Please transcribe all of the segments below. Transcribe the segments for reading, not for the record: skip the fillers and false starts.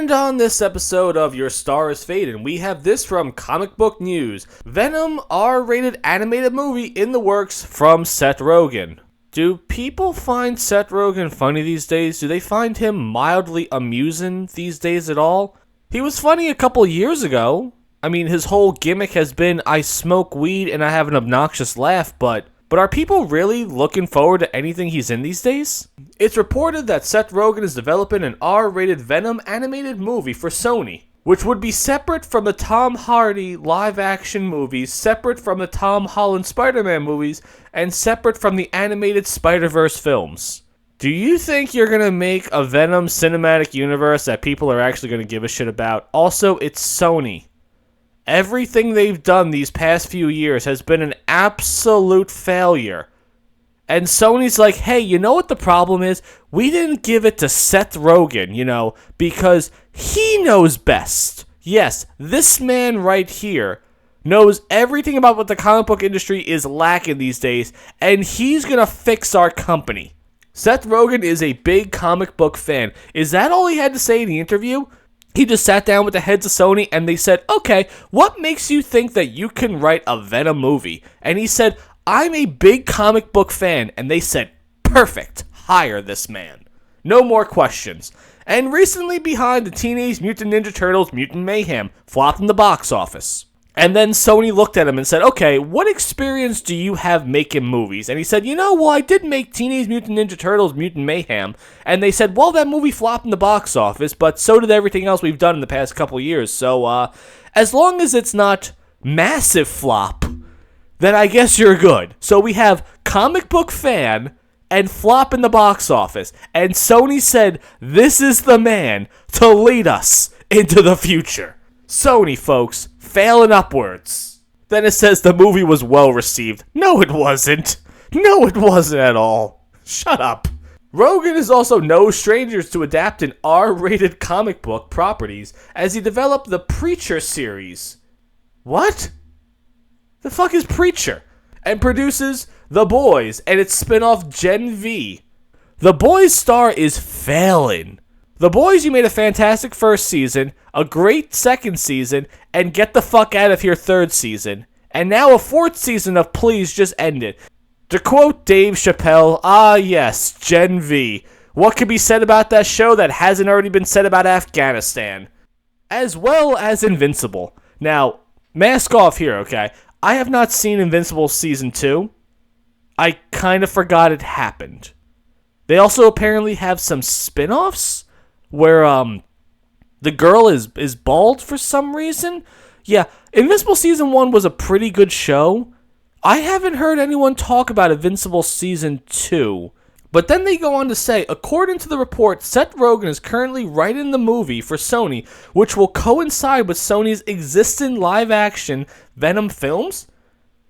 And on this episode of Your Star is Fading, we have this from Comic Book News. Venom R-rated animated movie in the works from Seth Rogan. Do people find Seth Rogan funny these days? Do they find him mildly amusing these days at all? He was funny a couple years ago. I mean, his whole gimmick has been, I smoke weed and I have an obnoxious laugh, but are people really looking forward to anything he's in these days? It's reported that Seth Rogen is developing an R-rated Venom animated movie for Sony, which would be separate from the Tom Hardy live-action movies, separate from the Tom Holland Spider-Man movies, and separate from the animated Spider-Verse films. Do you think you're going to make a Venom cinematic universe that people are actually going to give a shit about? Also, it's Sony. Everything they've done these past few years has been an absolute failure. And Sony's like, hey, you know what the problem is? We didn't give it to Seth Rogen, because he knows best. Yes, this man right here knows everything about what the comic book industry is lacking these days, and he's gonna fix our company. Seth Rogen is a big comic book fan. Is that all he had to say in the interview? He just sat down with the heads of Sony and they said, okay, what makes you think that you can write a Venom movie? And he said, I'm a big comic book fan. And they said, perfect, hire this man. No more questions. And recently behind the Teenage Mutant Ninja Turtles Mutant Mayhem flopped in the box office. And then Sony looked at him and said, okay, what experience do you have making movies? And he said, I did make Teenage Mutant Ninja Turtles Mutant Mayhem. And they said, well, that movie flopped in the box office, but so did everything else we've done in the past couple years. So, as long as it's not massive flop, then I guess you're good. So we have comic book fan and flop in the box office. And Sony said, this is the man to lead us into the future. Sony, folks, failing upwards. Then it says the movie was well received. No, it wasn't. No, it wasn't at all. Shut up. Rogan is also no stranger to adapting R-rated comic book properties as he developed the Preacher series. What? The fuck is Preacher? And produces The Boys and its spin-off Gen V. The Boys star is failing. The Boys, you made a fantastic first season, a great second season, and get the fuck out of here third season. And now a fourth season of Please just ended. To quote Dave Chappelle, yes, Gen V. What could be said about that show that hasn't already been said about Afghanistan? As well as Invincible. Now, mask off here, okay? I have not seen Invincible Season 2. I kind of forgot it happened. They also apparently have some spin-offs where the girl is bald for some reason. Yeah, Invincible Season 1 was a pretty good show. I haven't heard anyone talk about Invincible Season 2. But then they go on to say, according to the report, Seth Rogen is currently writing the movie for Sony, which will coincide with Sony's existing live-action Venom films.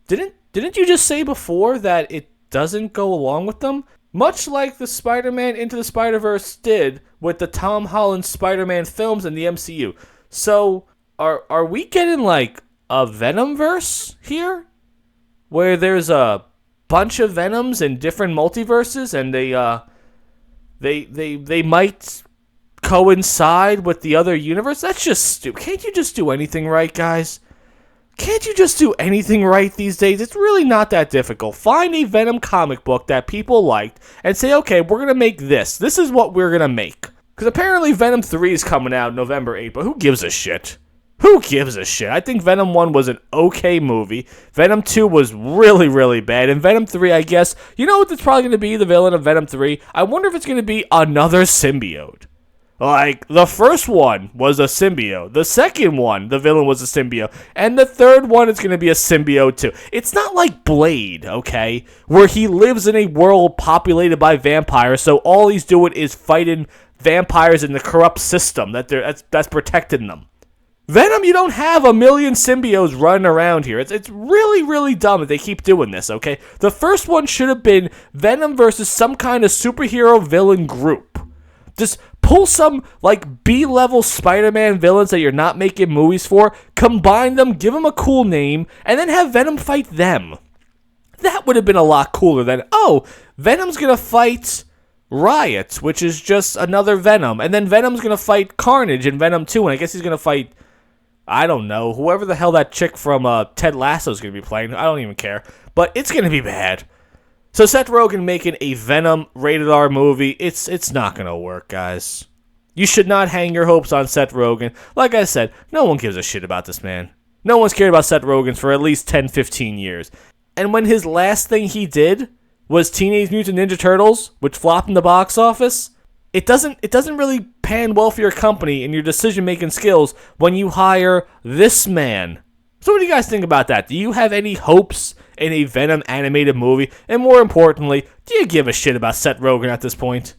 Didn't you just say before that it doesn't go along with them? Much like the Spider-Man Into the Spider-Verse did with the Tom Holland Spider-Man films in the MCU. So, are we getting like a Venomverse here? Where there's a bunch of Venoms in different multiverses and they might coincide with the other universe? That's just stupid. Can't you just do anything right, guys? Can't you just do anything right these days? It's really not that difficult. Find a Venom comic book that people liked and say, okay, we're going to make this. This is what we're going to make. Because apparently Venom 3 is coming out November 8th, but who gives a shit? Who gives a shit? I think Venom 1 was an okay movie. Venom 2 was really, really bad. And Venom 3, I guess, you know what that's probably going to be, the villain of Venom 3? I wonder if it's going to be another symbiote. Like, the first one was a symbiote. The second one, the villain was a symbiote. And the third one is going to be a symbiote too. It's not like Blade, okay? Where he lives in a world populated by vampires, so all he's doing is fighting vampires in the corrupt system that's protecting them. Venom, you don't have a million symbiotes running around here. It's really, really dumb that they keep doing this, okay? The first one should have been Venom versus some kind of superhero villain group. Just pull some, like, B-level Spider-Man villains that you're not making movies for, combine them, give them a cool name, and then have Venom fight them. That would have been a lot cooler than, oh, Venom's gonna fight Riot, which is just another Venom. And then Venom's going to fight Carnage in Venom 2, and I guess he's going to fight, I don't know, whoever the hell that chick from Ted Lasso is going to be playing. I don't even care. But it's going to be bad. So Seth Rogen making a Venom rated R movie, it's not going to work, guys. You should not hang your hopes on Seth Rogen. Like I said, no one gives a shit about this man. No one's cared about Seth Rogen for at least 10, 15 years. And when his last thing he did was Teenage Mutant Ninja Turtles, which flopped in the box office, it doesn't really pan well for your company and your decision-making skills when you hire this man. So what do you guys think about that? Do you have any hopes in a Venom animated movie? And more importantly, do you give a shit about Seth Rogen at this point?